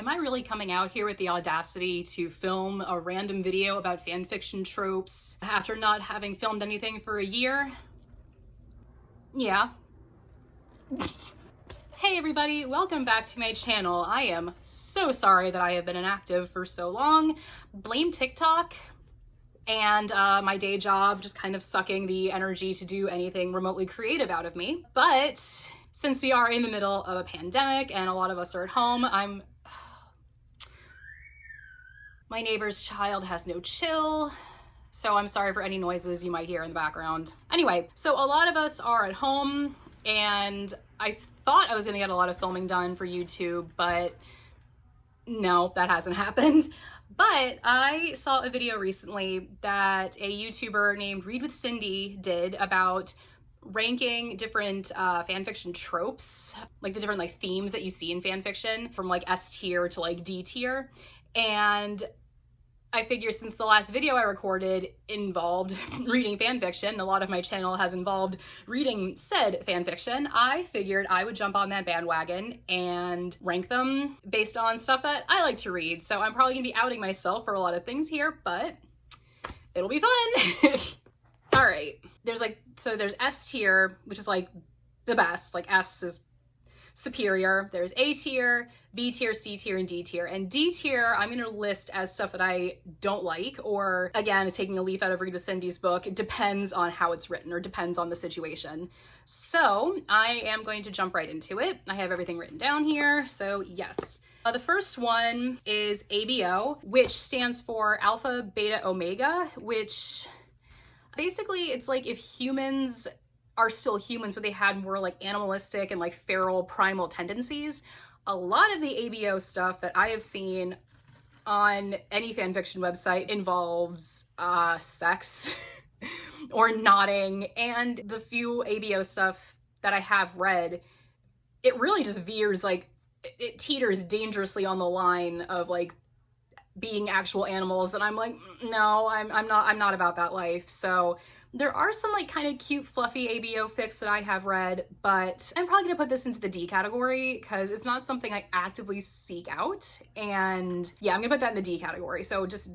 Am I really coming out here with the audacity to film a random video about fanfiction tropes after not having filmed anything for a year? Yeah. Hey everybody, welcome back to my channel. I am so sorry that I have been inactive for so long. Blame TikTok and my day job just kind of sucking the energy to do anything remotely creative out of me. But since we are in the middle of a pandemic and a lot of us are at home, my neighbor's child has no chill, so I'm sorry for any noises you might hear in the background. Anyway, so a lot of us are at home, and I thought I was gonna get a lot of filming done for YouTube, but no, that hasn't happened. But I saw a video recently that a YouTuber named Read with Cindy did about ranking different fanfiction tropes, like the different like themes that you see in fanfiction, from like S tier to like D tier. And I figure since the last video I recorded involved reading fanfiction, a lot of my channel has involved reading said fanfiction, I figured I would jump on that bandwagon and rank them based on stuff that I like to read. So I'm probably gonna be outing myself for a lot of things here, but it'll be fun. All right, there's S tier, which is like the best, like S is superior. There's A tier, B tier, C tier, and D tier. And D tier, I'm gonna list as stuff that I don't like, or again, taking a leaf out of Read with Cindy's book, it depends on how it's written or depends on the situation. So I am going to jump right into it. I have everything written down here, so yes. The first one is ABO, which stands for Alpha, Beta, Omega, which basically it's like if humans are still humans, but they had more like animalistic and like feral primal tendencies. A lot of the ABO stuff that I have seen on any fanfiction website involves sex or nodding, and the few ABO stuff that I have read, it really just veers, like it teeters dangerously on the line of like being actual animals, and I'm like, no, I'm not about that life. So there are some like kind of cute fluffy ABO fics that I have read, but I'm probably gonna put this into the D category because it's not something I actively seek out. And yeah, I'm gonna put that in the D category. So just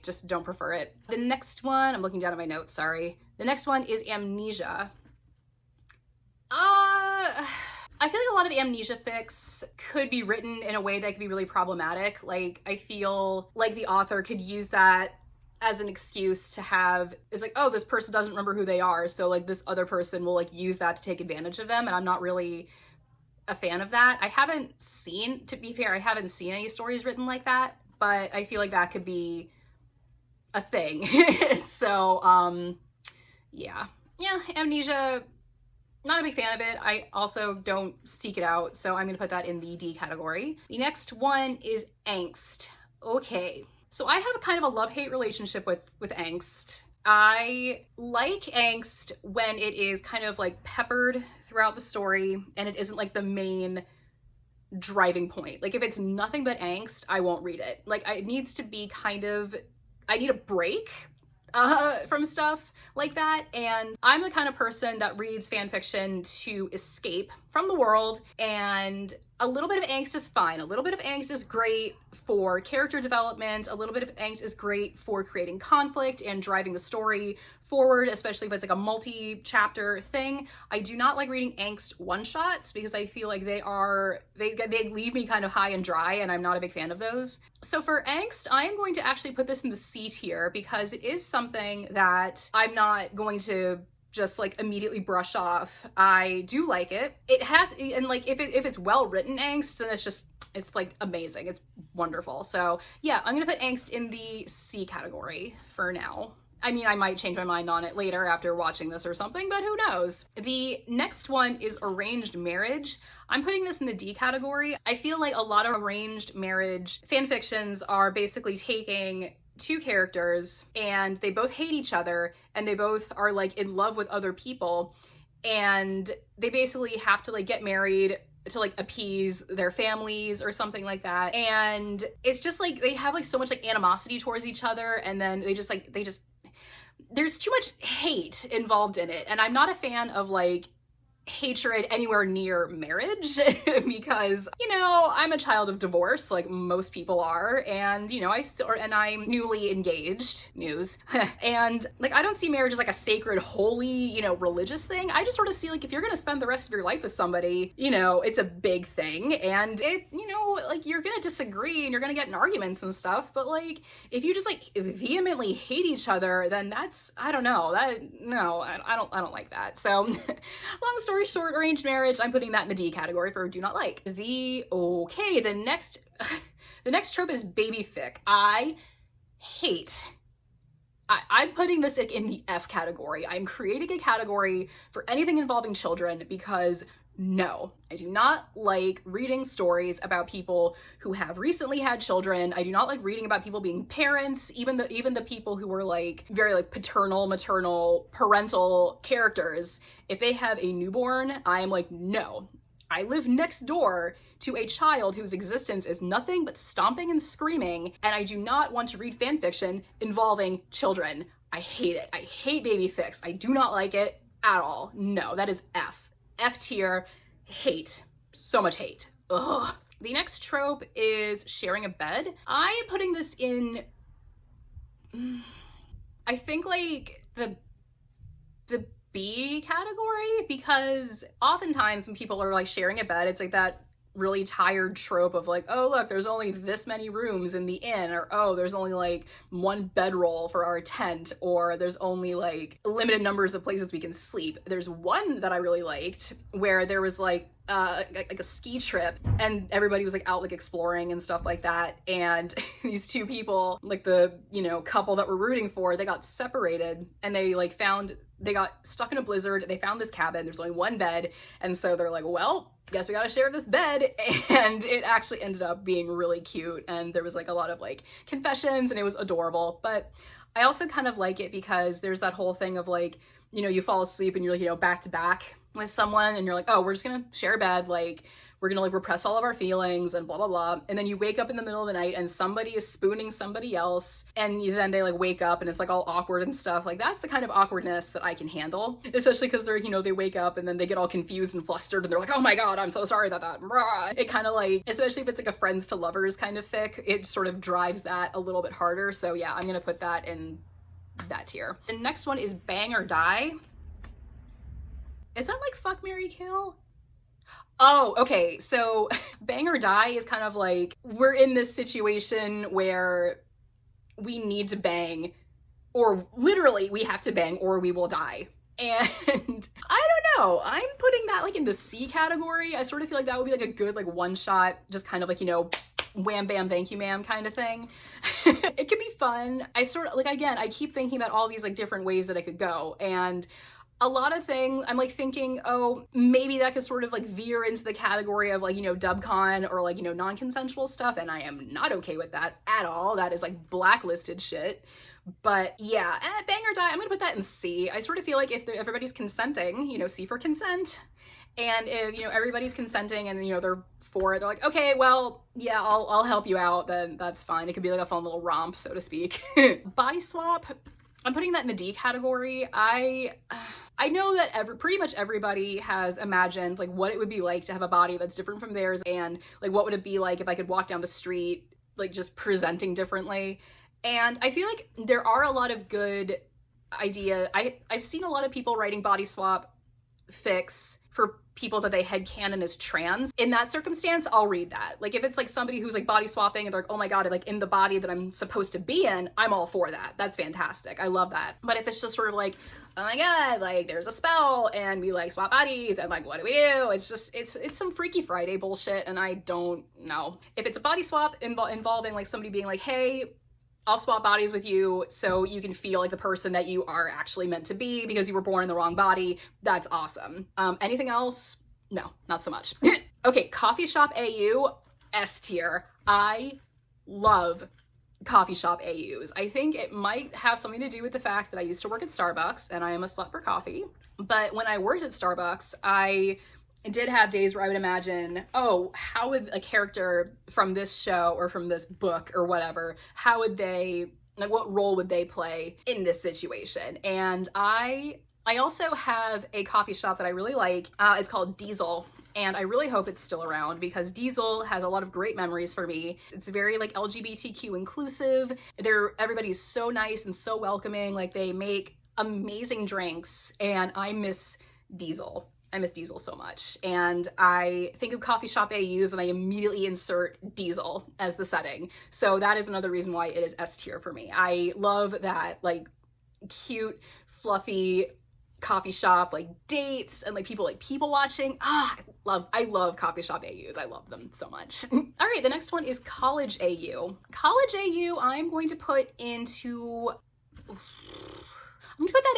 just don't prefer it. The next one, I'm looking down at my notes, sorry. The next one is Amnesia. I feel like a lot of Amnesia fics could be written in a way that could be really problematic. Like, I feel like the author could use that as an excuse to have, it's like, oh, this person doesn't remember who they are, so like this other person will like use that to take advantage of them, and I'm not really a fan of that. To be fair, I haven't seen any stories written like that, but I feel like that could be a thing. So, yeah, Amnesia, not a big fan of it. I also don't seek it out, so I'm gonna put that in the D category. The next one is Angst. Okay, so I have a kind of a love-hate relationship with angst. I like angst when it is kind of like peppered throughout the story and it isn't like the main driving point. Like if it's nothing but angst, I won't read it. Like it needs to be kind of, I need a break from stuff like that, and I'm the kind of person that reads fan fiction to escape from the world, and a little bit of angst is fine. A little bit of angst is great for character development. A little bit of angst is great for creating conflict and driving the story forward, especially if it's like a multi-chapter thing. I do not like reading angst one-shots because I feel like they leave me kind of high and dry, and I'm not a big fan of those. So for angst, I am going to actually put this in the C tier because it is something that I'm not going to just like immediately brush off. I do like it. It has, and like if it's well written angst, then it's like amazing. It's wonderful. So yeah, I'm gonna put angst in the C category for now. I mean, I might change my mind on it later after watching this or something, but who knows? The next one is arranged marriage. I'm putting this in the D category. I feel like a lot of arranged marriage fanfictions are basically taking two characters and they both hate each other and they both are like in love with other people, and they basically have to like get married to like appease their families or something like that. And it's just like they have like so much like animosity towards each other, and then there's too much hate involved in it. And I'm not a fan of like hatred anywhere near marriage because, you know, I'm a child of divorce, like most people are, and, you know, I'm newly engaged, news, and, like, I don't see marriage as, like, a sacred, holy, you know, religious thing. I just sort of see, like, if you're gonna spend the rest of your life with somebody, you know, it's a big thing, and it, you know, like, you're gonna disagree, and you're gonna get in arguments and stuff, but, like, if you just, like, vehemently hate each other, then that's, I don't know, I don't like that. So, long story short, arranged marriage, I'm putting that in the D category for do not like. The next trope is baby fic. I'm putting this in the F category. I'm creating a category for anything involving children because no, I do not like reading stories about people who have recently had children. I do not like reading about people being parents, even the people who were like very like paternal, maternal, parental characters. If they have a newborn, I am like, no. I live next door to a child whose existence is nothing but stomping and screaming, and I do not want to read fan fiction involving children. I hate it. I hate baby fics. I do not like it at all. No, that is F. F tier, hate. So much hate. Ugh. The next trope is sharing a bed. I am putting this in, I think like the B category, because oftentimes when people are like sharing a bed, it's like that really tired trope of like, oh look, there's only this many rooms in the inn, or oh, there's only like one bedroll for our tent, or there's only like limited numbers of places we can sleep. There's one that I really liked where there was like a ski trip and everybody was like out like exploring and stuff like that, and these two people, like the, you know, couple that we're rooting for, they got separated and they got stuck in a blizzard. They found this cabin, there's only one bed, and so they're like, well, guess we gotta share this bed. And it actually ended up being really cute, and there was like a lot of like confessions, and it was adorable. But I also kind of like it because there's that whole thing of like, you know, you fall asleep and you're like, you know, back to back with someone, and you're like, oh, we're just gonna share a bed, like we're gonna like repress all of our feelings and blah blah blah, and then you wake up in the middle of the night and somebody is spooning somebody else, and then they like wake up and it's like all awkward and stuff. Like that's the kind of awkwardness that I can handle, especially because they're, you know, they wake up and then they get all confused and flustered and they're like, oh my god, I'm so sorry about that. It kind of like, especially if it's like a friends to lovers kind of fic, it sort of drives that a little bit harder. So yeah, I'm gonna put that in that tier. The next one is bang or die. Is that like fuck, marry, kill? Oh, okay, so bang or die is kind of like, we're in this situation where we need to bang, or literally we have to bang or we will die. And I don't know, I'm putting that like in the C category. I sort of feel like that would be like a good like one shot, just kind of like, you know, wham bam thank you ma'am kind of thing. It could be fun. I sort of like, again, I keep thinking about all these like different ways that I could go, and a lot of things I'm like thinking, oh, maybe that could sort of like veer into the category of like, you know, dubcon or like, you know, non-consensual stuff, and I am not okay with that at all. That is like blacklisted shit. But yeah, bang or die, I'm gonna put that in C. I sort of feel like if everybody's consenting, you know, C for consent, and if, you know, everybody's consenting and, you know, they're for it, they're like, okay, well, yeah, I'll help you out, then that's fine. It could be like a fun little romp, so to speak. Body swap, I'm putting that in the D category. I know that pretty much everybody has imagined like what it would be like to have a body that's different from theirs, and like what would it be like if I could walk down the street like just presenting differently. And I feel like there are a lot of good ideas. I've seen a lot of people writing body swap fics for people that they headcanon as trans. In that circumstance, I'll read that. Like if it's like somebody who's like body swapping and they're like, oh my god, I'm like in the body that I'm supposed to be in, I'm all for that. That's fantastic. I love that. But if it's just sort of like, oh my god, like there's a spell and we like swap bodies and like what do we do? It's just, it's some Freaky Friday bullshit, and I don't know. If it's a body swap involving like somebody being like, hey, I'll swap bodies with you so you can feel like the person that you are actually meant to be because you were born in the wrong body, that's awesome. Anything else? No, not so much. Okay, coffee shop AU, S tier. I love coffee shop AUs. I think it might have something to do with the fact that I used to work at Starbucks and I am a slut for coffee. But when I worked at Starbucks, I did have days where I would imagine, oh, how would a character from this show or from this book or whatever, how would they, like what role would they play in this situation? And I I also have a coffee shop that I really like. It's called Diesel. And I really hope it's still around because Diesel has a lot of great memories for me. It's very like LGBTQ inclusive. Everybody's so nice and so welcoming. Like they make amazing drinks and I miss Diesel. I miss Diesel so much. And I think of coffee shop AUs and I immediately insert Diesel as the setting. So that is another reason why it is S tier for me. I love that like cute, fluffy coffee shop, like dates and like people watching. I love coffee shop AUs. I love them so much. All right, the next one is college AU. College AU, I'm going to put that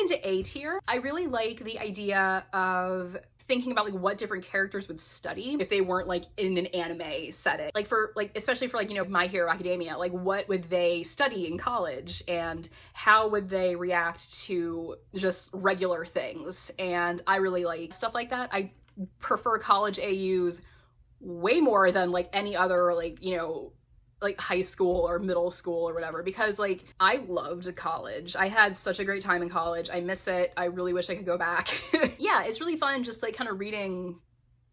into A tier. I really like the idea of thinking about like what different characters would study if they weren't like in an anime setting. Like for like, especially for like, you know, My Hero Academia, like what would they study in college and how would they react to just regular things? And I really like stuff like that. I prefer college AUs way more than like any other like, you know, like high school or middle school or whatever, because like I loved college. I had such a great time in college. I miss it. I really wish I could go back. Yeah, it's really fun just like kind of reading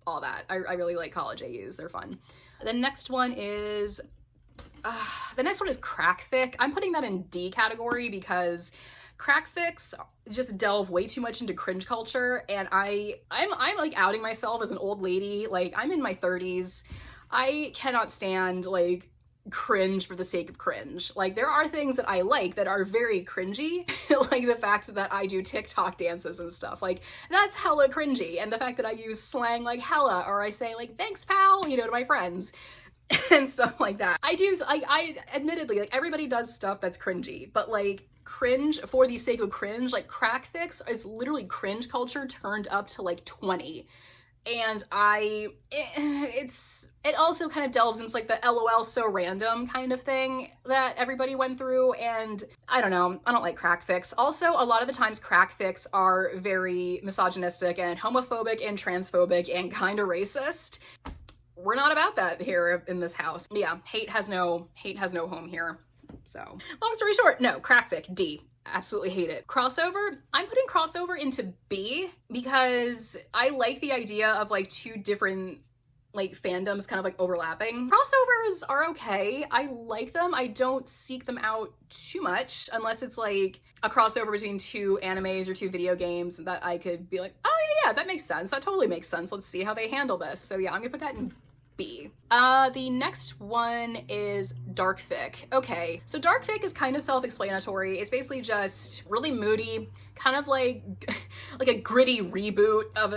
all that. I really like college AUs. They're fun. The next one is crackfic. I'm putting that in D category because crackfics just delve way too much into cringe culture, and I'm like outing myself as an old lady. Like I'm in my 30s. I cannot stand like cringe for the sake of cringe. Like there are things that I like that are very cringy, like the fact that I do TikTok dances and stuff, like that's hella cringy, and the fact that I use slang like hella, or I say like thanks pal, you know, to my friends and stuff like that. I admittedly, like everybody does stuff that's cringy, but like cringe for the sake of cringe, like crackfics is literally cringe culture turned up to like 20. And it also kind of delves into like the LOL so random kind of thing that everybody went through, and I don't know, I don't like crackfics. Also, a lot of the times crackfics are very misogynistic and homophobic and transphobic and kind of racist. We're not about that here in this house. Yeah, hate has no home here. So, long story short, no, crackfic, D. Absolutely hate it. Crossover, I'm putting crossover into B because I like the idea of like two different like fandoms kind of like overlapping. Crossovers are okay. I like them. I don't seek them out too much unless it's like a crossover between two animes or two video games that I could be like, oh yeah, that makes sense. That totally makes sense. Let's see how they handle this. So yeah, I'm gonna put that in B. The next one is dark fic. Okay, so dark fic is kind of self-explanatory. It's basically just really moody, kind of like a gritty reboot of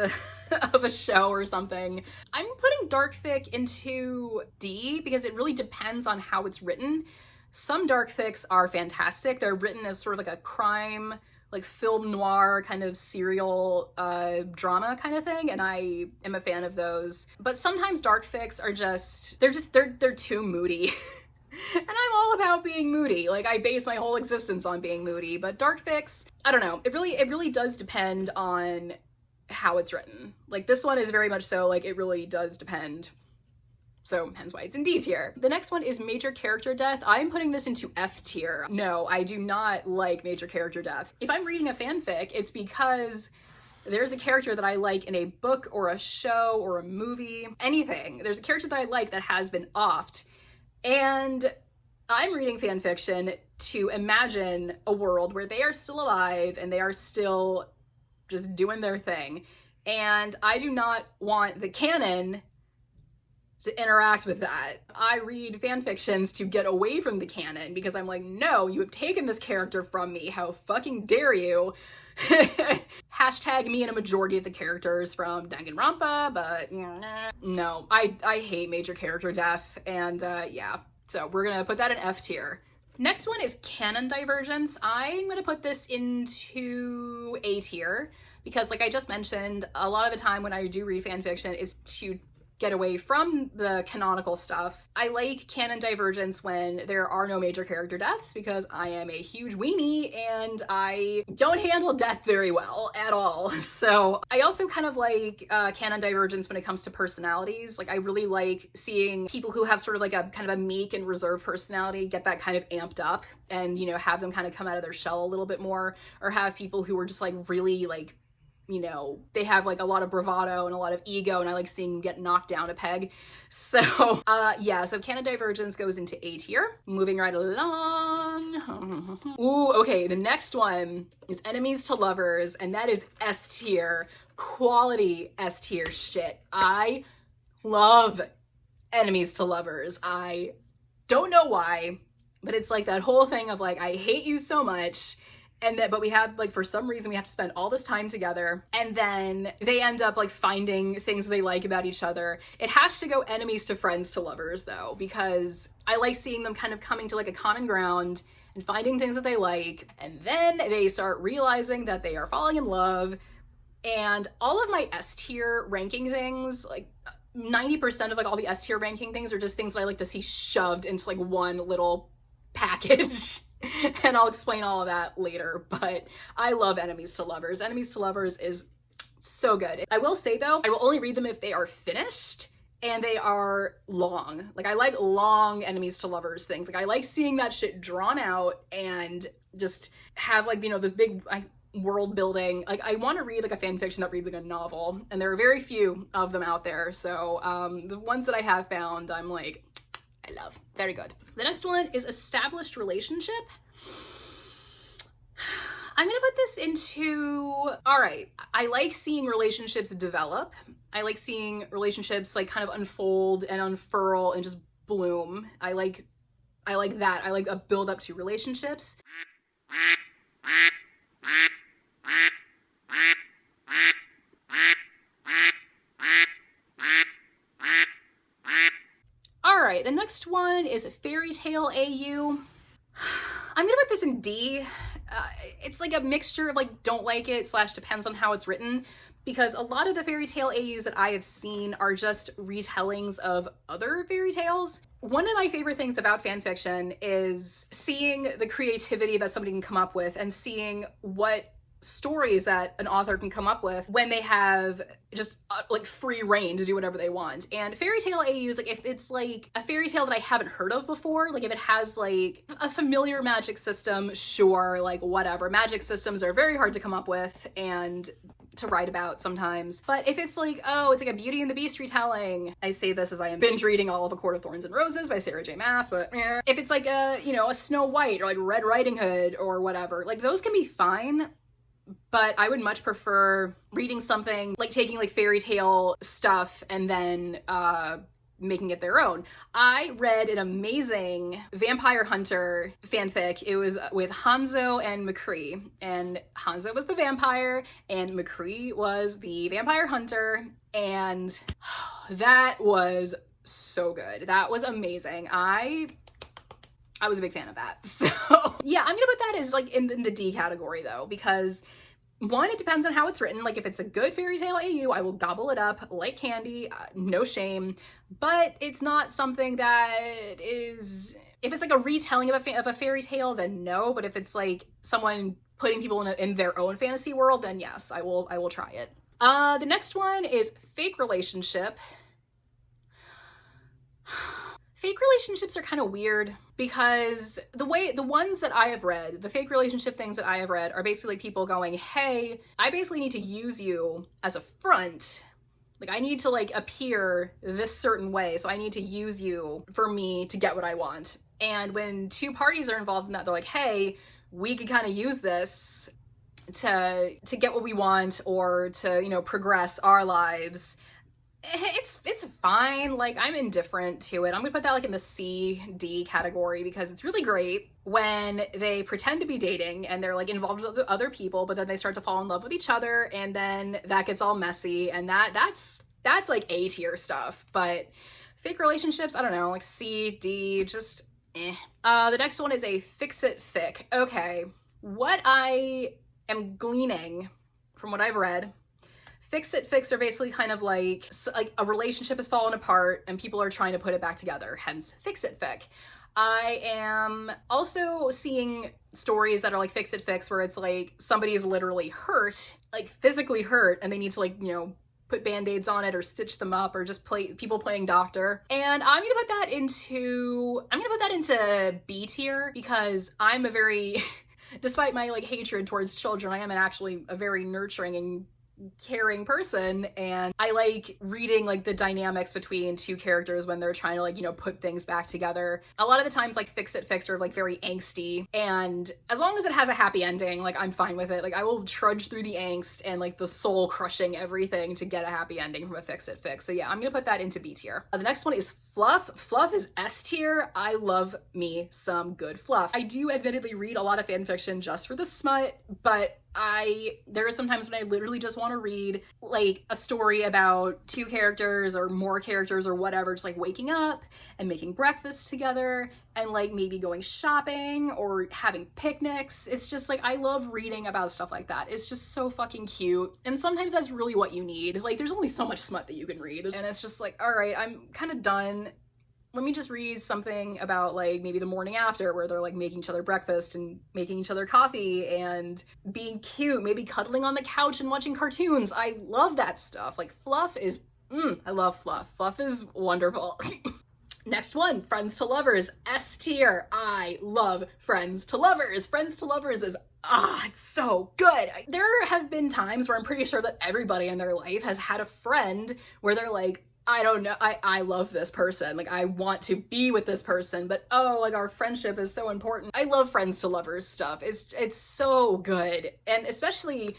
a show or something. I'm putting dark fic into D because it really depends on how it's written. Some dark fics are fantastic. They're written as sort of like a crime, like film noir kind of serial drama kind of thing, and I am a fan of those. But sometimes dark fics are they're too moody. And I'm all about being moody. Like I base my whole existence on being moody, but dark fics, I don't know. It really does depend on how it's written. Like this one is very much so like it really does depend. So hence why it's in D tier. The next one is major character death. I'm putting this into F tier. No, I do not like major character deaths. If I'm reading a fanfic, it's because there's a character that I like in a book or a show or a movie, anything. There's a character that I like that has been offed. And I'm reading fanfiction to imagine a world where they are still alive and they are still just doing their thing. And I do not want the canon to interact with that. I read fan fictions to get away from the canon because I'm like, no, you have taken this character from me. How fucking dare you? Hashtag me and a majority of the characters from Danganronpa, but no, I hate major character death, and yeah, so we're gonna put that in F tier. Next one is Canon Divergence. I'm gonna put this into A tier because, like I just mentioned, a lot of the time when I do read fan fiction, it's to get away from the canonical stuff. I like Canon Divergence when there are no major character deaths, because I am a huge weenie and I don't handle death very well at all. So I also kind of like Canon Divergence when it comes to personalities. Like, I really like seeing people who have sort of like a kind of a meek and reserved personality get that kind of amped up, and, you know, have them kind of come out of their shell a little bit more, or have people who are just like really like, you know, they have like a lot of bravado and a lot of ego, and I like seeing them get knocked down a peg. So yeah, so Canon Divergence goes into A tier. Moving right along. Ooh, okay, the next one is Enemies to Lovers, and that is S tier. Quality S tier shit. I love Enemies to Lovers. I don't know why, but it's like that whole thing of like, I hate you so much, and that, but we have like, for some reason we have to spend all this time together, and then they end up like finding things they like about each other. It has to go enemies to friends to lovers though, because I like seeing them kind of coming to like a common ground and finding things that they like, and then they start realizing that they are falling in love. And all of my S tier ranking things, like 90% of like all the S tier ranking things, are just things that I like to see shoved into like one little package. And I'll explain all of that later, but I love Enemies to Lovers. Enemies to Lovers is so good. I will say though, I will only read them if they are finished and they are long. Like, I like long Enemies to Lovers things. Like, I like seeing that shit drawn out and just have like, you know, this big like world building. Like, I want to read like a fan fiction that reads like a novel, and there are very few of them out there. So the ones that I have found, I'm like, I love. Very good. The next one is Established Relationship. I'm gonna put this into, all right, I like seeing relationships develop. I like seeing relationships like kind of unfold and unfurl and just bloom. I like that. I like a build up to relationships. All right, the next one is Fairy Tale AU. I'm gonna put this in D. It's like a mixture of like don't like it / depends on how it's written, because a lot of the fairy tale AUs that I have seen are just retellings of other fairy tales. One of my favorite things about fan fiction is seeing the creativity that somebody can come up with, and seeing what stories that an author can come up with when they have just like free reign to do whatever they want. And fairy tale AUs, like if it's like a fairy tale that I haven't heard of before, like if it has like a familiar magic system, sure, like whatever. Magic systems are very hard to come up with and to write about sometimes. But if it's like, oh, it's like a Beauty and the Beast retelling, I say this as I am binge reading all of A Court of Thorns and Roses by Sarah J Maas, but if it's like a, you know, a Snow White or like Red Riding Hood or whatever, like those can be fine. But I would much prefer reading something like taking like fairy tale stuff and then making it their own. I read an amazing Vampire Hunter fanfic. It was with Hanzo and McCree, and Hanzo was the vampire and McCree was the vampire hunter, and that was so good. That was amazing. I was a big fan of that. So yeah, I'm gonna put that as like in the D category though, because one, it depends on how it's written. Like if it's a good fairy tale AU, I will gobble it up like candy, no shame. But it's not something that is, if it's like a retelling of a fairy tale, then no. But if it's like someone putting people in their own fantasy world, then yes, I will try it. The next one is Fake Relationship. Fake relationships are kind of weird, because the ones that I have read, the fake relationship things that I have read are basically people going, hey, I basically need to use you as a front. Like I need to like appear this certain way, so I need to use you for me to get what I want. And when two parties are involved in that, they're like, hey, we could kind of use this to get what we want, or to, you know, progress our lives. It's fine. Like I'm indifferent to it. I'm gonna put that like in the C/D category, because it's really great when they pretend to be dating and they're like involved with other people, but then they start to fall in love with each other, and then that gets all messy, and that's like A tier stuff. But fake relationships, I don't know, like C/D, just eh. The next one is a Fix It Fic. Okay, what I am gleaning from what I've read, Fix it fics are basically kind of like a relationship has fallen apart and people are trying to put it back together, hence fix it fic. I am also seeing stories that are like fix it fics where it's like somebody is literally hurt, like physically hurt, and they need to like, you know, put band-aids on it or stitch them up or just people playing doctor. And I'm gonna put that into B tier because I'm a very despite my like hatred towards children, I am actually a very nurturing and caring person, and I like reading like the dynamics between two characters when they're trying to like, you know, put things back together. A lot of the times like fix it fics are like very angsty, and as long as it has a happy ending, like I'm fine with it. Like I will trudge through the angst and like the soul crushing everything to get a happy ending from a fix it fic. So yeah, I'm gonna put that into B tier. The next one is fluff. Fluff is S tier. I love me some good fluff. I do admittedly read a lot of fan fiction just for the smut, but there are some times when I literally just want to read like a story about two characters or more characters or whatever, just like waking up and making breakfast together and like maybe going shopping or having picnics. It's just like, I love reading about stuff like that. It's just so fucking cute. And sometimes that's really what you need. Like there's only so much smut that you can read. And it's just like, all right, I'm kind of done. Let me just read something about like maybe the morning after where they're like making each other breakfast and making each other coffee and being cute, maybe cuddling on the couch and watching cartoons. I love that stuff. Like fluff is, I love fluff. Fluff is wonderful. Next one, Friends to Lovers, S tier. I love Friends to Lovers. Friends to Lovers is, it's so good. There have been times where I'm pretty sure that everybody in their life has had a friend where they're like, I don't know, I love this person, like I want to be with this person, but oh, like our friendship is so important. I love Friends to Lovers stuff. It's so good. And especially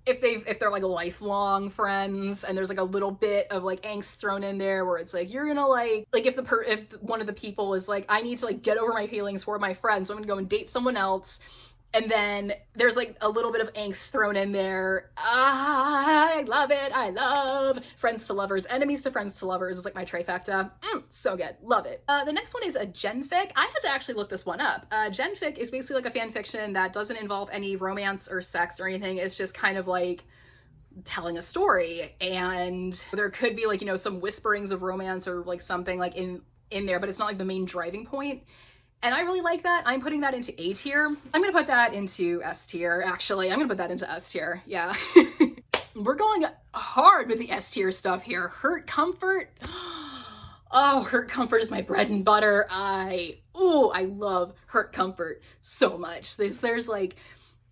if they're like lifelong friends and there's like a little bit of like angst thrown in there where it's like you're gonna like if one of the people is like, I need to like get over my feelings for my friend, so I'm gonna go and date someone else. And then there's like a little bit of angst thrown in there. I love it. I love Friends to Lovers. Enemies to Friends to Lovers is like my trifecta. So good. Love it. The next one is a genfic. I had to actually look this one up. Genfic is basically like a fan fiction that doesn't involve any romance or sex or anything. It's just kind of like telling a story. And there could be like, you know, some whisperings of romance or like something like in there, but it's not like the main driving point. And I really like that. I'm putting that into A tier. I'm gonna put that into S tier, actually. I'm gonna put that into S tier, yeah. We're going hard with the S tier stuff here. Hurt Comfort. Oh, Hurt Comfort is my bread and butter. I love Hurt Comfort so much. There's like,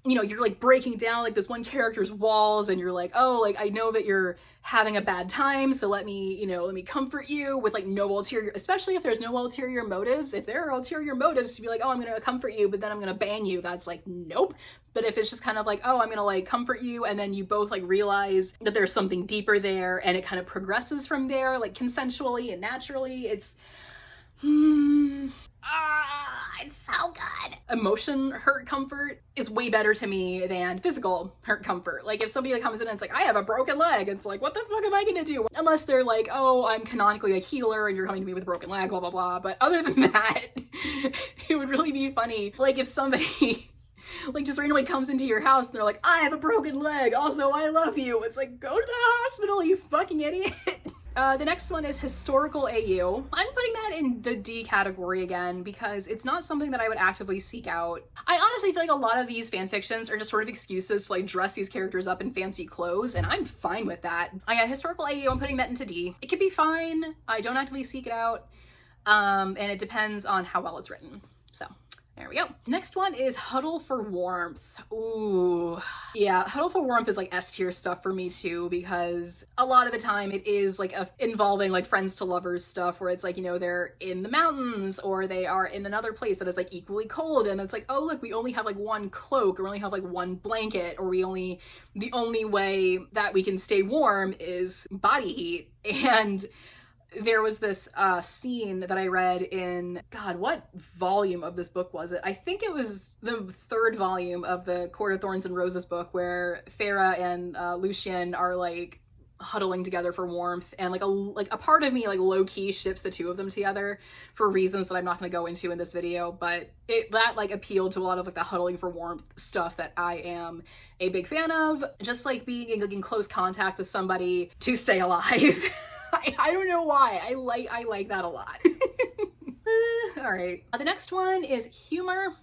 you know, you're like breaking down like this one character's walls and you're like, oh, like I know that you're having a bad time, so let me comfort you with like no ulterior, especially if there's no ulterior motives. If there are ulterior motives to be like, oh, I'm gonna comfort you, but then I'm gonna bang you, that's like, nope. But if it's just kind of like, oh, I'm gonna like comfort you, and then you both like realize that there's something deeper there and it kind of progresses from there, like consensually and naturally, it's it's so good. Emotion hurt comfort is way better to me than physical hurt comfort. Like if somebody like comes in and it's like, I have a broken leg, it's like, what the fuck am I gonna do? Unless they're like, oh, I'm canonically a healer and you're coming to me with a broken leg, blah blah blah. But other than that, it would really be funny like if somebody like just randomly comes into your house and they're like, I have a broken leg, also I love you. It's like, go to the hospital, you fucking idiot. The next one is Historical AU. I'm putting that in the D category again because it's not something that I would actively seek out. I honestly feel like a lot of these fanfictions are just sort of excuses to like dress these characters up in fancy clothes, and I'm fine with that. I got Historical AU, I'm putting that into D. It could be fine. I don't actively seek it out. And it depends on how well it's written. So there we go. Next one is Huddle for Warmth. Ooh. Yeah, Huddle for Warmth is like S tier stuff for me too, because a lot of the time it is like involving like friends to lovers stuff where it's like, you know, they're in the mountains or they are in another place that is like equally cold, and it's like, oh look, we only have like one cloak, or we only have like one blanket, or the only way that we can stay warm is body heat. And there was this scene that I read in, God, what volume of this book was it? I think it was the third volume of the Court of Thorns and Roses book, where Farah and Lucien are like huddling together for warmth, and like a part of me like low-key ships the two of them together for reasons that I'm not going to go into in this video, but that like appealed to a lot of like the huddling for warmth stuff that I am a big fan of. Just like being in close contact with somebody to stay alive. I don't know why. I like that a lot. All right. The next one is humor.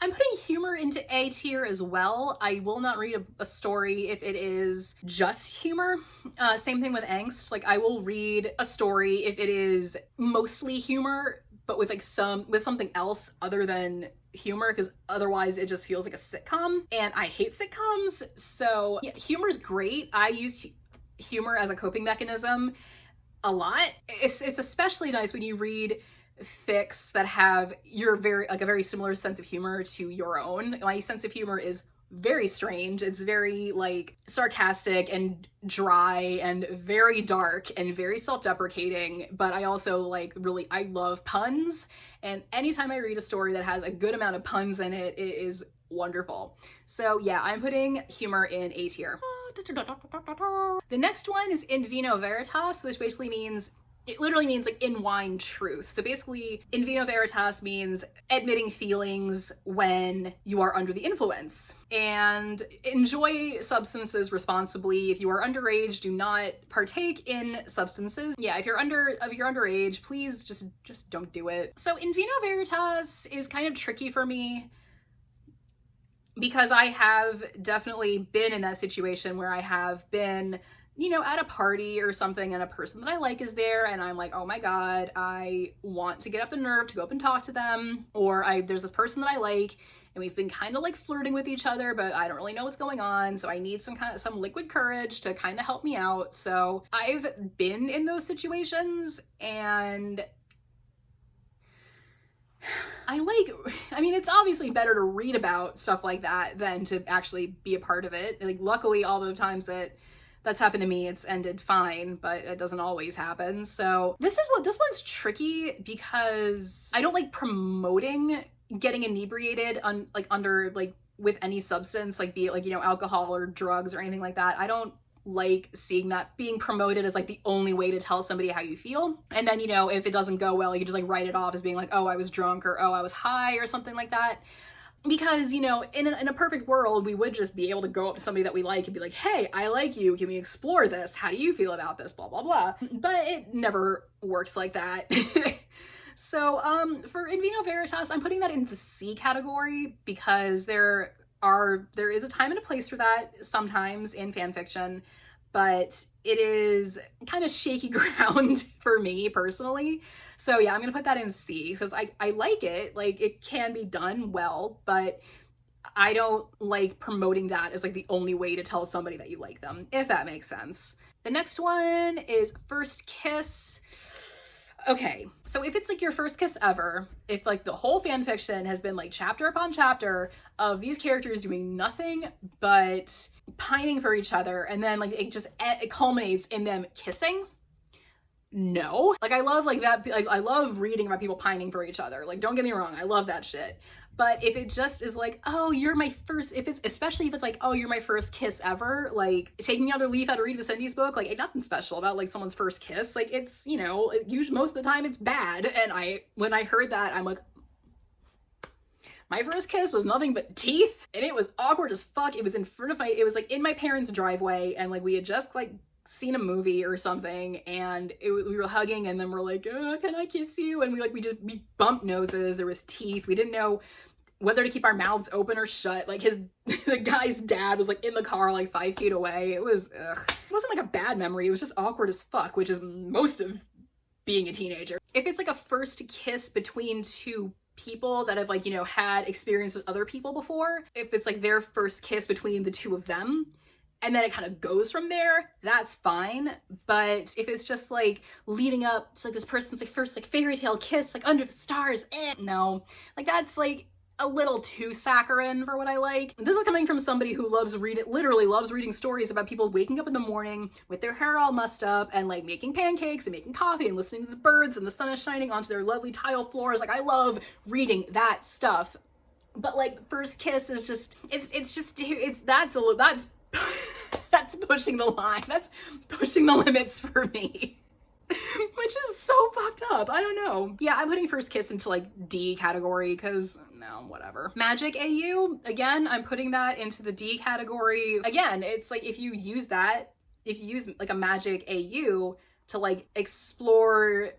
I'm putting humor into A tier as well. I will not read a story if it is just humor. Same thing with angst. Like, I will read a story if it is mostly humor, but with like something else other than humor, because otherwise it just feels like a sitcom, and I hate sitcoms. So yeah, humor's great. I use humor as a coping mechanism a lot. It's especially nice when you read fics that have a very similar sense of humor to your own. My sense of humor is very strange. It's very like sarcastic and dry and very dark and very self-deprecating, but I also I love puns, and anytime I read a story that has a good amount of puns in it, it is wonderful. So yeah, I'm putting humor in A tier. The next one is in vino veritas, which basically means it literally means like in wine truth. So basically, in vino veritas means admitting feelings when you are under the influence. And enjoy substances responsibly. If you are underage, do not partake in substances. Yeah, if you're underage, please just don't do it. So in vino veritas is kind of tricky for me, because I have definitely been in that situation where I have been, you know, at a party or something and a person that I like is there, and I'm like, oh my god, I want to get up the nerve to go up and talk to them. Or there's this person that I like and we've been kind of like flirting with each other, but I don't really know what's going on, so I need some liquid courage to kind of help me out. So I've been in those situations, and I mean, it's obviously better to read about stuff like that than to actually be a part of it. Like, luckily, all the times that's happened to me, it's ended fine, but it doesn't always happen. So this one's tricky, because I don't like promoting getting inebriated with any substance, like be it like, you know, alcohol or drugs or anything like that. I don't like seeing that being promoted as like the only way to tell somebody how you feel. And then, you know, if it doesn't go well, you can just like write it off as being like, oh, I was drunk, or oh, I was high, or something like that. Because, you know, in a perfect world, we would just be able to go up to somebody that we like and be like, hey, I like you. Can we explore this? How do you feel about this? Blah, blah, blah. But it never works like that. So for In Vino Veritas, I'm putting that in the C category, because there is a time and a place for that sometimes in fan fiction, but it is kind of shaky ground for me personally. So yeah, I'm gonna put that in C, because I like it. Like, it can be done well, but I don't like promoting that as like the only way to tell somebody that you like them, if that makes sense. The next one is first kiss. Okay, so if it's like your first kiss ever, if like the whole fan fiction has been like chapter upon chapter of these characters doing nothing but pining for each other, and then like it culminates in them kissing, no. Like, I love like that, like I love reading about people pining for each other. Like, don't get me wrong, I love that shit. But if it just is like, oh, you're my first, especially if it's like, oh, you're my first kiss ever, like taking another leaf out of Rita Cindy's book, like, ain't nothing special about like someone's first kiss. Like, it's, you know, usually most of the time it's bad. And when I heard that, I'm like, my first kiss was nothing but teeth, and it was awkward as fuck. It was it was like in my parents' driveway, and like we had just like seen a movie or something, and we were hugging, and then we're like, oh, can I kiss you? And we bumped noses. There was teeth. We didn't know whether to keep our mouths open or shut. Like, the guy's dad was like in the car like 5 feet away. It wasn't like a bad memory. It was just awkward as fuck, which is most of being a teenager. If it's like a first kiss between two people that have like, you know, had experience with other people before, if it's like their first kiss between the two of them, and then it kind of goes from there, that's fine. But if it's just like leading up to like this person's like first like fairy tale kiss, like under the stars, no. Like, that's like a little too saccharine for what I like. This is coming from somebody who literally loves reading stories about people waking up in the morning with their hair all mussed up and like making pancakes and making coffee and listening to the birds, and the sun is shining onto their lovely tile floors. Like, I love reading that stuff. But like, first kiss is just, that's That's pushing the line. That's pushing the limits for me. Which is so fucked up. I don't know. Yeah, I'm putting First Kiss into like D category because no, whatever. Magic AU, again, I'm putting that into the D category. Again, it's like if you use like a magic AU to like explore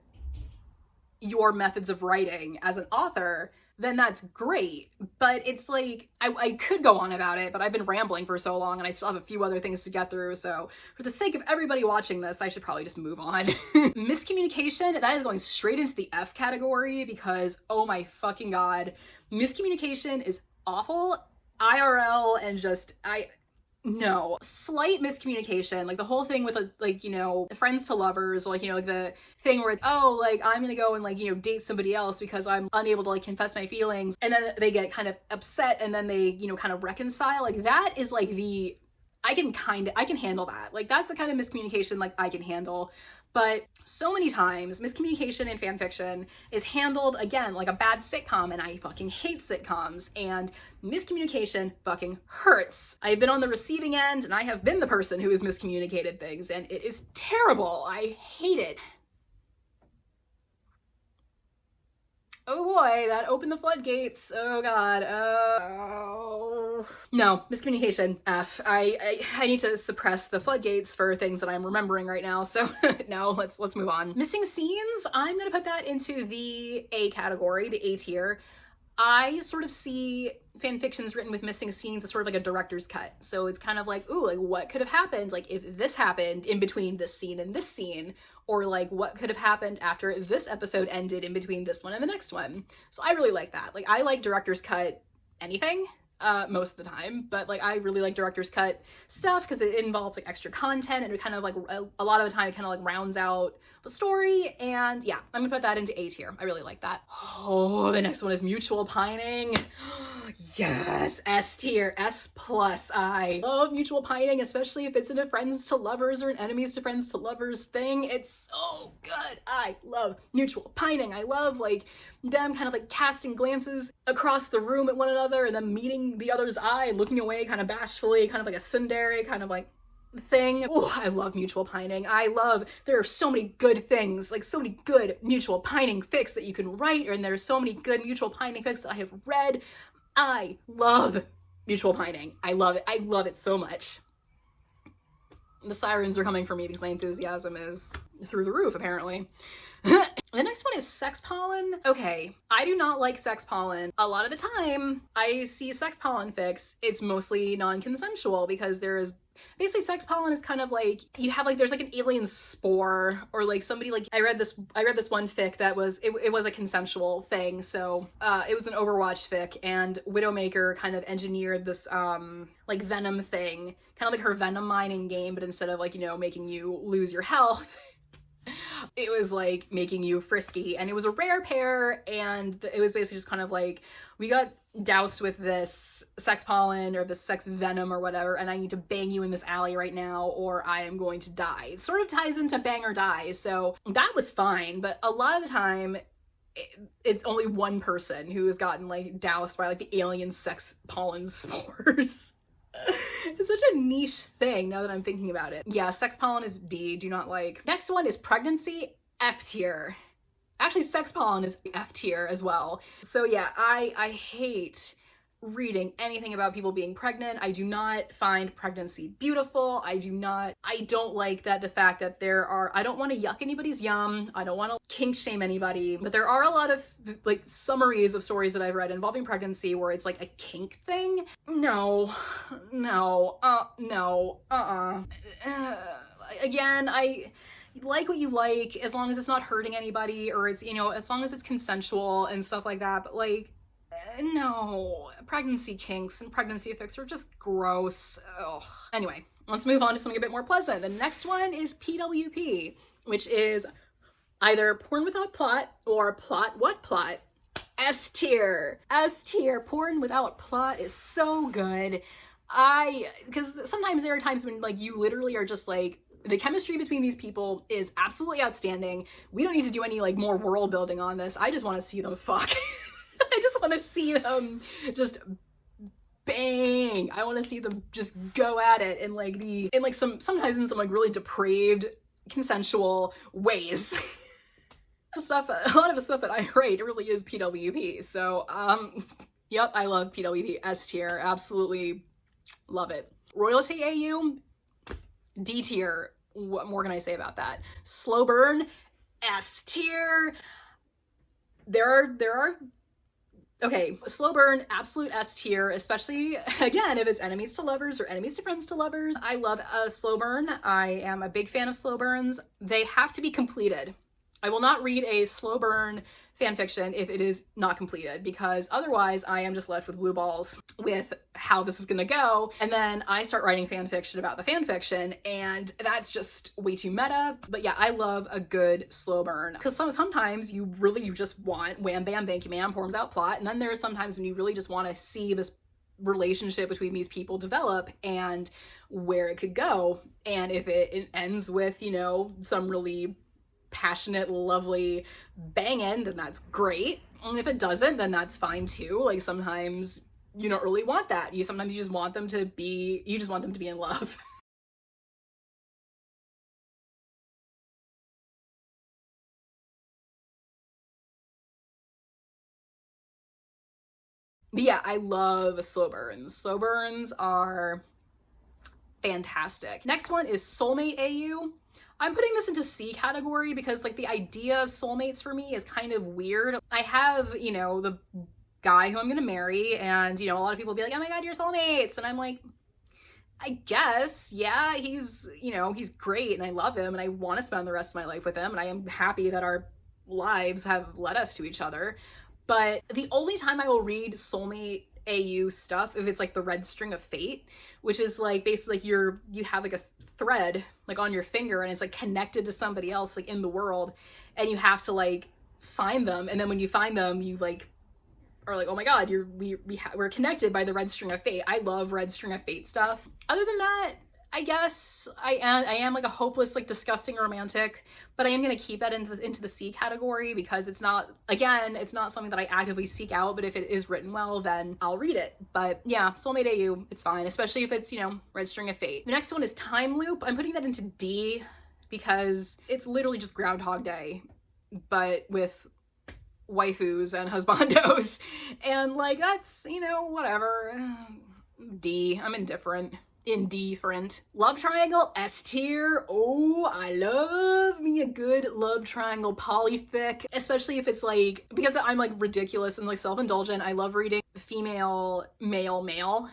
your methods of writing as an author, then that's great. But it's like, I could go on about it, but I've been rambling for so long and I still have a few other things to get through. So for the sake of everybody watching this, I should probably just move on. Miscommunication, that is going straight into the F category because, oh my fucking God, miscommunication is awful. IRL and just, no. Slight miscommunication, like the whole thing with like, you know, friends to lovers, or like, you know, like the thing where, oh, like I'm gonna go and like, you know, date somebody else because I'm unable to like confess my feelings, and then they get kind of upset and then they, you know, kind of reconcile. Like that is like I can handle that. Like that's the kind of miscommunication like I can handle. But so many times, miscommunication in fanfiction is handled, again, like a bad sitcom, and I fucking hate sitcoms, and miscommunication fucking hurts. I've been on the receiving end, and I have been the person who has miscommunicated things, and it is terrible. I hate it. Oh boy, that opened the floodgates. Oh God. Oh. No, miscommunication. F. I need to suppress the floodgates for things that I'm remembering right now. So no, let's move on. Missing scenes. I'm gonna put that into the A category, the A tier. I sort of see fanfictions written with missing scenes as sort of like a director's cut. So it's kind of like, ooh, like what could have happened? Like if this happened in between this scene and this scene, or like what could have happened after this episode ended in between this one and the next one. So I really like that. Like I like director's cut anything, most of the time, but like I really like director's cut stuff because it involves like extra content, and it kind of like a lot of the time it kind of like rounds out the story. And yeah, I'm gonna put that into A tier. I really like that. Oh, the next one is mutual pining. Yes, S tier, S plus. I love mutual pining, especially if it's in a friends to lovers or an enemies to friends to lovers thing. It's so good. I love mutual pining. I love like them kind of like casting glances across the room at one another and then meeting the other's eye, looking away kind of bashfully, kind of like a tsundere kind of like thing. Oh, I love mutual pining. There are so many good things, like so many good mutual pining fics that you can write, and there's so many good mutual pining fics that I have read. I love mutual pining. I love it. I love it so much. The sirens are coming for me because my enthusiasm is through the roof, apparently. The next one is sex pollen. Okay, I do not like sex pollen. A lot of the time I see sex pollen fics, it's mostly non-consensual because there is basically sex pollen is kind of like you have like there's like an alien spore, or like somebody like I read this one fic that was it was a consensual thing. So it was an Overwatch fic, and Widowmaker kind of engineered this like venom thing, kind of like her venom mining game, but instead of like, you know, making you lose your health, it was like making you frisky. And it was a rare pair, and it was basically just kind of like, we got doused with this sex pollen or this sex venom or whatever, and I need to bang you in this alley right now or I am going to die. It sort of ties into bang or die, so that was fine. But a lot of the time it's only one person who has gotten like doused by like the alien sex pollen spores. It's such a niche thing now that I'm thinking about it. Yeah, sex pollen is D, do not like. Next one is pregnancy, F tier. Actually, sex pollen is F tier as well. So yeah, I hate reading anything about people being pregnant. I do not find pregnancy beautiful. I don't like that the fact that I don't want to yuck anybody's yum. I don't want to kink shame anybody, but there are a lot of like summaries of stories that I've read involving pregnancy where it's like a kink thing. Again, I like what you like as long as it's not hurting anybody, or it's, you know, as long as it's consensual and stuff like that. But like, no, pregnancy kinks and pregnancy fics are just gross. Ugh. Anyway, let's move on to something a bit more pleasant. The next one is PWP, which is either porn without plot or plot what plot. S tier. S tier. Porn without plot is so good. Because sometimes there are times when like you literally are just like, the chemistry between these people is absolutely outstanding. We don't need to do any like more world building on this. I just want to see them fuck. I just want to see them just bang. I want to see them just go at it in like sometimes in some like really depraved consensual ways. A lot of the stuff that I write really is PWP. So yep, I love PWP. S tier, absolutely love it. Royalty AU, D tier. What more can I say about that? Slow burn, S tier. There are okay, slow burn, absolute S tier, especially, again, if it's enemies to lovers or enemies to friends to lovers. I love a slow burn. I am a big fan of slow burns. They have to be completed. I will not read a slow burn fanfiction if it is not completed, because otherwise I am just left with blue balls with how this is gonna go. And then I start writing fanfiction about the fanfiction, and that's just way too meta. But yeah, I love a good slow burn, because sometimes you just want wham bam thank you ma'am, poem without plot. And then there's sometimes when you really just want to see this relationship between these people develop and where it could go. And if it ends with, you know, some really passionate, lovely banging, then that's great. And if it doesn't, then that's fine too. Like sometimes you don't really want that. Sometimes you just want them to be in love. But yeah, I love slow burns. Slow burns are fantastic. Next one is Soulmate Au. I'm putting this into C category because like the idea of soulmates for me is kind of weird. I have, you know, the guy who I'm gonna marry, and you know, a lot of people be like, oh my god, you're soulmates, and I'm like, I guess, yeah, he's, you know, he's great and I love him and I want to spend the rest of my life with him, and I am happy that our lives have led us to each other. But the only time I will read Soulmate AU stuff if it's like the red string of fate, which is like basically like you have like a thread like on your finger and it's like connected to somebody else like in the world, and you have to like find them, and then when you find them you like are like, oh my god, we're connected by the red string of fate. I love red string of fate stuff. Other than that, I guess I am like a hopeless, like disgusting romantic, but I am gonna keep that into the C category because it's not something that I actively seek out, but if it is written well, then I'll read it. But yeah, Soulmate AU, it's fine, especially if it's, you know, red string of fate. The next one is Time Loop. I'm putting that into D because it's literally just Groundhog Day, but with waifus and husbandos, and like that's, you know, whatever. D. I'm indifferent. Indifferent. Love triangle, S tier. Oh, I love me a good love triangle polyfic, especially if it's like, because I'm like ridiculous and like self-indulgent, I love reading female, male, male.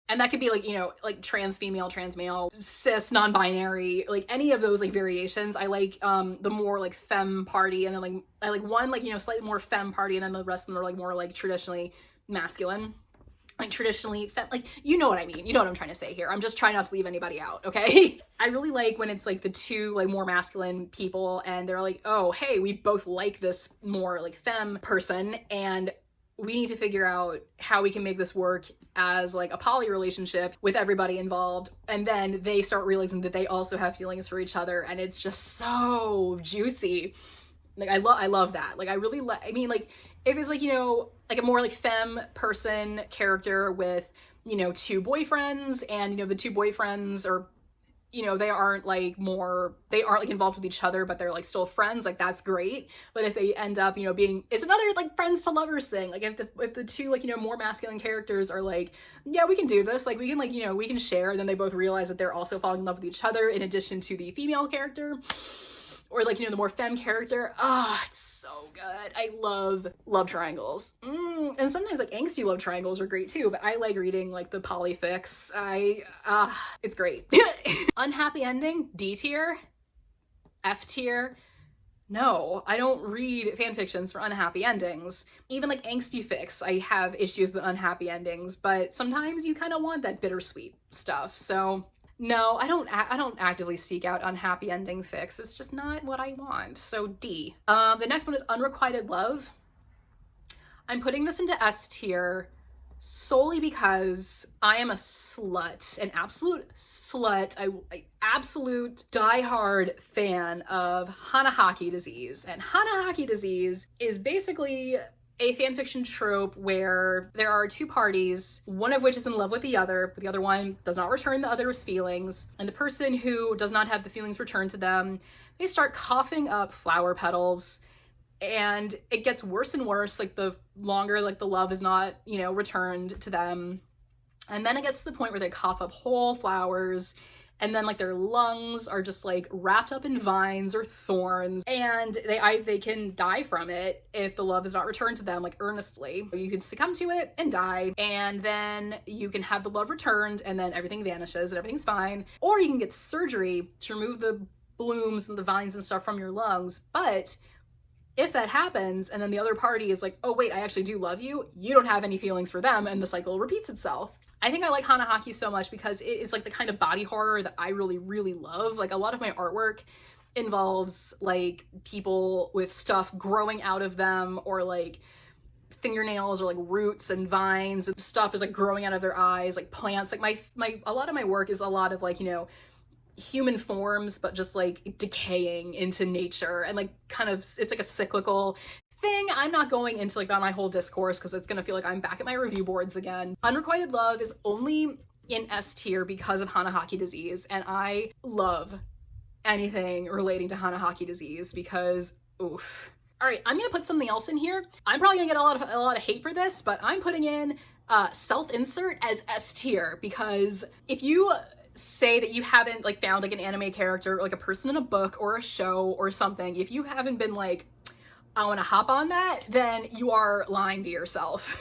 And that could be like, you know, like trans female, trans male, cis, non-binary, like any of those like variations. I like the more like femme party, and then like I like one like, you know, slightly more femme party, and then the rest of them are like more like traditionally masculine, like traditionally like, you know what I mean, you know what I'm trying to say here. I'm just trying not to leave anybody out, okay? I really like when it's like the two like more masculine people and they're like, oh hey, we both like this more like femme person, and we need to figure out how we can make this work as like a poly relationship with everybody involved. And then they start realizing that they also have feelings for each other, and it's just so juicy. Like I love that. Like I really I mean, like if it's like, you know, like a more like femme person character with, you know, two boyfriends, and you know the two boyfriends are, you know, they aren't like involved with each other, but they're like still friends, like that's great. But if they end up, you know, being, it's another like friends to lovers thing. Like if the two like, you know, more masculine characters are like, yeah, we can do this, like we can like, you know, we can share, and then they both realize that they're also falling in love with each other in addition to the female character, or like, you know, the more femme character. It's so good. I love love triangles. And sometimes like angsty love triangles are great too, but I like reading like the polyfics. It's great. Unhappy ending, D tier, F tier. No, I don't read fanfictions for unhappy endings. Even like angsty fics, I have issues with unhappy endings, but sometimes you kind of want that bittersweet stuff. So no, I don't actively seek out unhappy ending fics. It's just not what I want. So D. The next one is Unrequited Love. I'm putting this into S tier solely because I am a slut, an absolute slut, I absolute diehard fan of Hanahaki disease. And Hanahaki disease is basically a fanfiction trope where there are two parties, one of which is in love with the other, but the other one does not return the other's feelings, and the person who does not have the feelings returned to them, they start coughing up flower petals, and it gets worse and worse, like the longer like the love is not, you know, returned to them. And then it gets to the point where they cough up whole flowers, and then like their lungs are just like wrapped up in vines or thorns, and they can die from it if the love is not returned to them like earnestly. You can succumb to it and die, and then you can have the love returned and then everything vanishes and everything's fine. Or you can get surgery to remove the blooms and the vines and stuff from your lungs. But if that happens and then the other party is like, oh wait, I actually do love you, you don't have any feelings for them, and the cycle repeats itself. I think I like Hanahaki so much because it's like the kind of body horror that I really, really love. Like a lot of my artwork involves like people with stuff growing out of them, or like fingernails, or like roots and vines and stuff is like growing out of their eyes, like plants. Like a lot of my work is a lot of like, you know, human forms, but just like decaying into nature, and like kind of, it's like a cyclical thing. I'm not going into like my whole discourse because it's gonna feel like I'm back at my review boards again. Unrequited Love is only in S tier because of Hanahaki disease, and I love anything relating to Hanahaki disease because oof. All right, I'm gonna put something else in here. I'm probably gonna get a lot of hate for this, but I'm putting in self-insert as S tier, because if you say that you haven't like found like an anime character or like a person in a book or a show or something, if you haven't been like, I want to hop on that, then you are lying to yourself.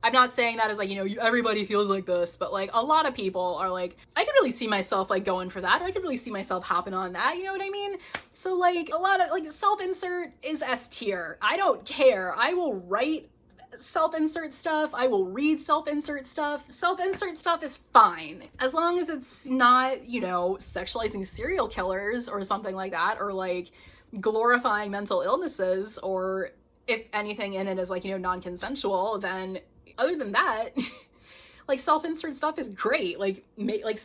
I'm not saying that as like, you know, everybody feels like this, but like a lot of people are like, I could really see myself like going for that, or I could really see myself hopping on that, you know what I mean? So like a lot of like self-insert is S tier. I don't care. I will write self-insert stuff. I will read self-insert stuff. Self-insert stuff is fine as long as it's not, you know, sexualizing serial killers or something like that, or like glorifying mental illnesses, or if anything in it is like, you know, non-consensual. Then other than that, like self-insert stuff is great. Like make it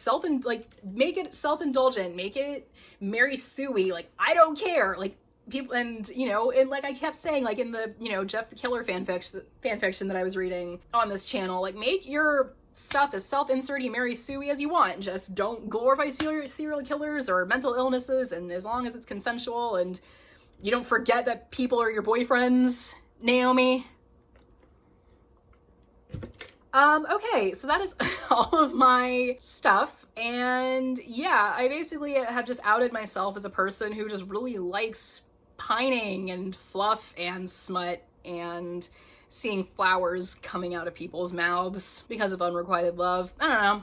self-indulgent, make it Mary Sue-y. Like I don't care. Like people, and you know, and like I kept saying, like in the, you know, Jeff the Killer fanfiction that I was reading on this channel, like make your stuff as self-inserty Mary Sue-y as you want. Just don't glorify serial killers or mental illnesses, and as long as it's consensual and you don't forget that people are your boyfriends, Naomi. Okay, so that is all of my stuff, and yeah, I basically have just outed myself as a person who just really likes pining and fluff and smut and seeing flowers coming out of people's mouths because of Unrequited Love. I don't know.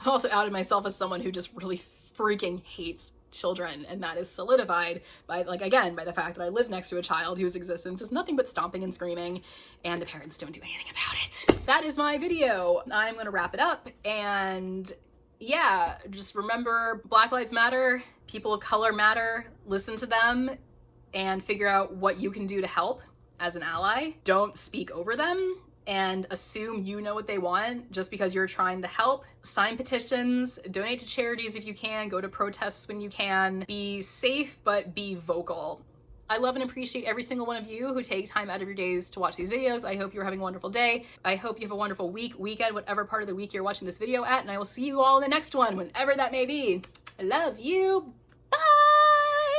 I also outed myself as someone who just really freaking hates children, and that is solidified by, like, again, by the fact that I live next to a child whose existence is nothing but stomping and screaming, and the parents don't do anything about it. That is my video. I'm gonna wrap it up, and yeah, just remember, Black Lives Matter, people of color matter, listen to them, and figure out what you can do to help as an ally. Don't speak over them and assume you know what they want just because you're trying to help. Sign petitions, donate to charities if you can, go to protests when you can. Be safe, but be vocal. I love and appreciate every single one of you who take time out of your days to watch these videos. I hope you're having a wonderful day. I hope you have a wonderful week, weekend, whatever part of the week you're watching this video at, and I will see you all in the next one, whenever that may be. I love you. Bye!